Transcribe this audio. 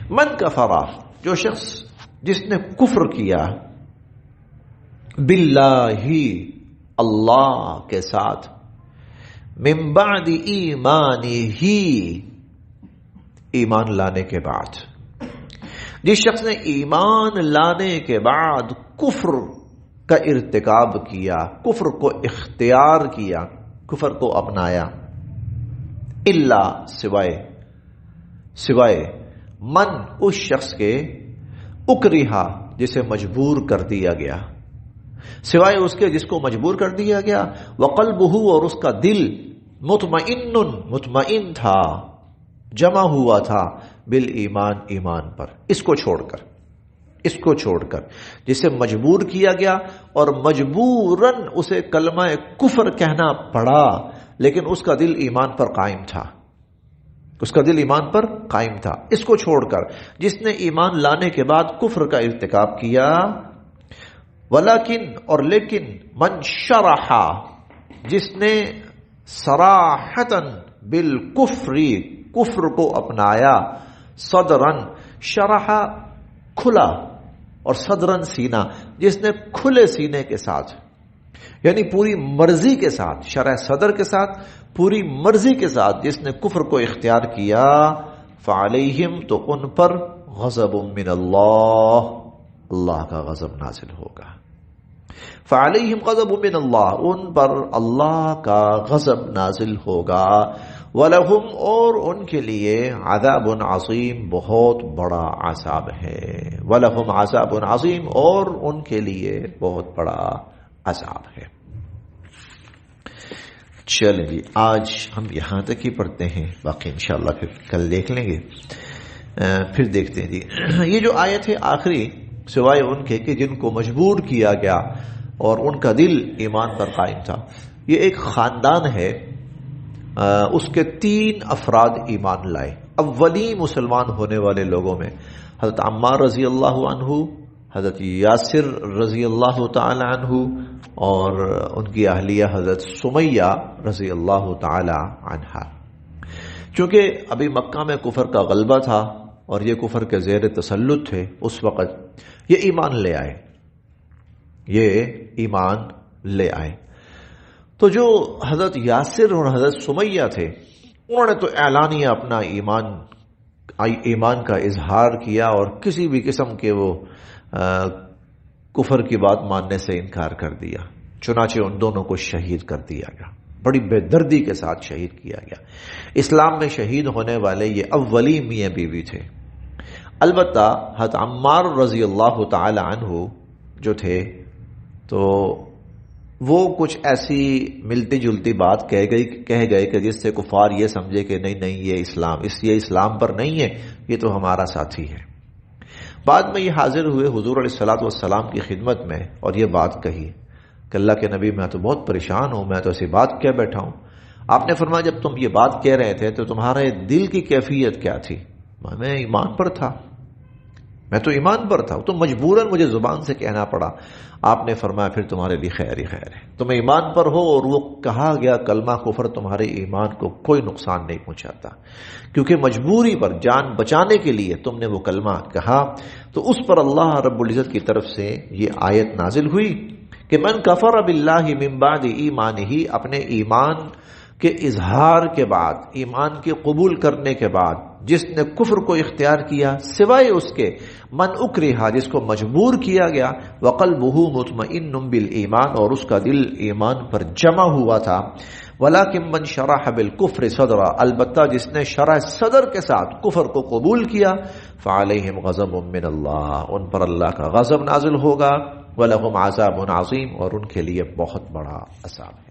من کفرا، جو شخص جس نے کفر کیا باللہ اللہ کے ساتھ، من بعد ایمانہ ایمان لانے کے بعد، جس شخص نے ایمان لانے کے بعد کفر کا ارتکاب کیا، کفر کو اختیار کیا، کفر کو اپنایا، الا سوائے من اس شخص کے اکرہا جسے مجبور کر دیا گیا، سوائے اس کے جس کو مجبور کر دیا گیا، وقلبہ اور اس کا دل مطمئن تھا، جمع ہوا تھا بالایمان ایمان پر، اس کو چھوڑ کر جسے مجبور کیا گیا اور مجبوراً اسے کلمہ کفر کہنا پڑا، لیکن اس کا دل ایمان پر قائم تھا، اس کو چھوڑ کر جس نے ایمان لانے کے بعد کفر کا ارتکاب کیا، ولیکن اور لیکن من شرح جس نے صراحتاً بالکفر کفر کو اپنایا، صدرن شرح کھلا اور صدرن سینہ جس نے کھلے سینے کے ساتھ، یعنی پوری مرضی کے ساتھ، شرح صدر کے ساتھ پوری مرضی کے ساتھ جس نے کفر کو اختیار کیا، فعلیہم تو ان پر غضب من اللہ، اللہ کا غضب نازل ہوگا، فعلیہم غضب من اللہ، ان پر اللہ کا غضب نازل ہوگا، وَلَهُمْ اور ان کے لیے عذاب عظیم بہت بڑا عذاب ہے، وَلَهُمْ عذاب عظیم اور ان کے لیے بہت بڑا عذاب ہے۔ چلیں جی، آج ہم یہاں تک ہی پڑھتے ہیں، باقی انشاءاللہ پھر کل دیکھ لیں گے۔ پھر دیکھتے ہیں جی، یہ جو آیت ہے آخری، سوائے ان کے کہ جن کو مجبور کیا گیا اور ان کا دل ایمان پر قائم تھا، یہ ایک خاندان ہے، اس کے 3 افراد ایمان لائے، اولی مسلمان ہونے والے لوگوں میں حضرت عمار رضی اللہ عنہ، حضرت یاسر رضی اللہ تعالی عنہ اور ان کی اہلیہ حضرت سمیہ رضی اللہ تعالی عنہا۔ چونکہ ابھی مکہ میں کفر کا غلبہ تھا اور یہ کفر کے زیر تسلط تھے، اس وقت یہ ایمان لے آئے۔ تو جو حضرت یاسر اور حضرت سمیہ تھے، انہوں نے تو اعلانیہ اپنا ایمان کا اظہار کیا اور کسی بھی قسم کے وہ کفر کی بات ماننے سے انکار کر دیا، چنانچہ ان دونوں کو شہید کر دیا گیا، بڑی بے دردی کے ساتھ شہید کیا گیا۔ اسلام میں شہید ہونے والے یہ اولی میاں بیوی تھے۔ البتہ حضرت عمار رضی اللہ تعالی عنہ جو تھے تو وہ کچھ ایسی ملتی جلتی بات کہہ گئے کہ جس سے کفار یہ سمجھے کہ نہیں یہ اسلام پر نہیں ہے، یہ تو ہمارا ساتھی ہے۔ بعد میں یہ حاضر ہوئے حضور علیہ الصلوۃ والسلام کی خدمت میں اور یہ بات کہی کہ اللہ کے نبی، میں تو بہت پریشان ہوں، میں تو ایسی بات کہہ بیٹھا ہوں۔ آپ نے فرمایا جب تم یہ بات کہہ رہے تھے تو تمہارے دل کی کیفیت کیا تھی؟ میں ایمان پر تھا، تو مجبوراً مجھے زبان سے کہنا پڑا۔ آپ نے فرمایا پھر تمہارے لیے خیر ہی خیر ہے، تم ایمان پر ہو اور وہ کہا گیا کلمہ کفر تمہارے ایمان کو کوئی نقصان نہیں پہنچاتا، کیونکہ مجبوری پر جان بچانے کے لیے تم نے وہ کلمہ کہا۔ تو اس پر اللہ رب العزت کی طرف سے یہ آیت نازل ہوئی کہ من کفر باللہ من بعد ایمانہ، اپنے ایمان کے اظہار کے بعد، ایمان کے قبول کرنے کے بعد جس نے کفر کو اختیار کیا، سوائے اس کے من اکرہا جس کو مجبور کیا گیا، وقلبہ مطمئن بالایمان اور اس کا دل ایمان پر جمع ہوا تھا، ولیکن من شرح بالکفر صدرا، البتہ جس نے شرح صدر کے ساتھ کفر کو قبول کیا، فعلیہم غضب من اللہ، ان پر اللہ کا غضب نازل ہوگا، ولہم عذاب عظیم اور ان کے لیے بہت بڑا عذاب۔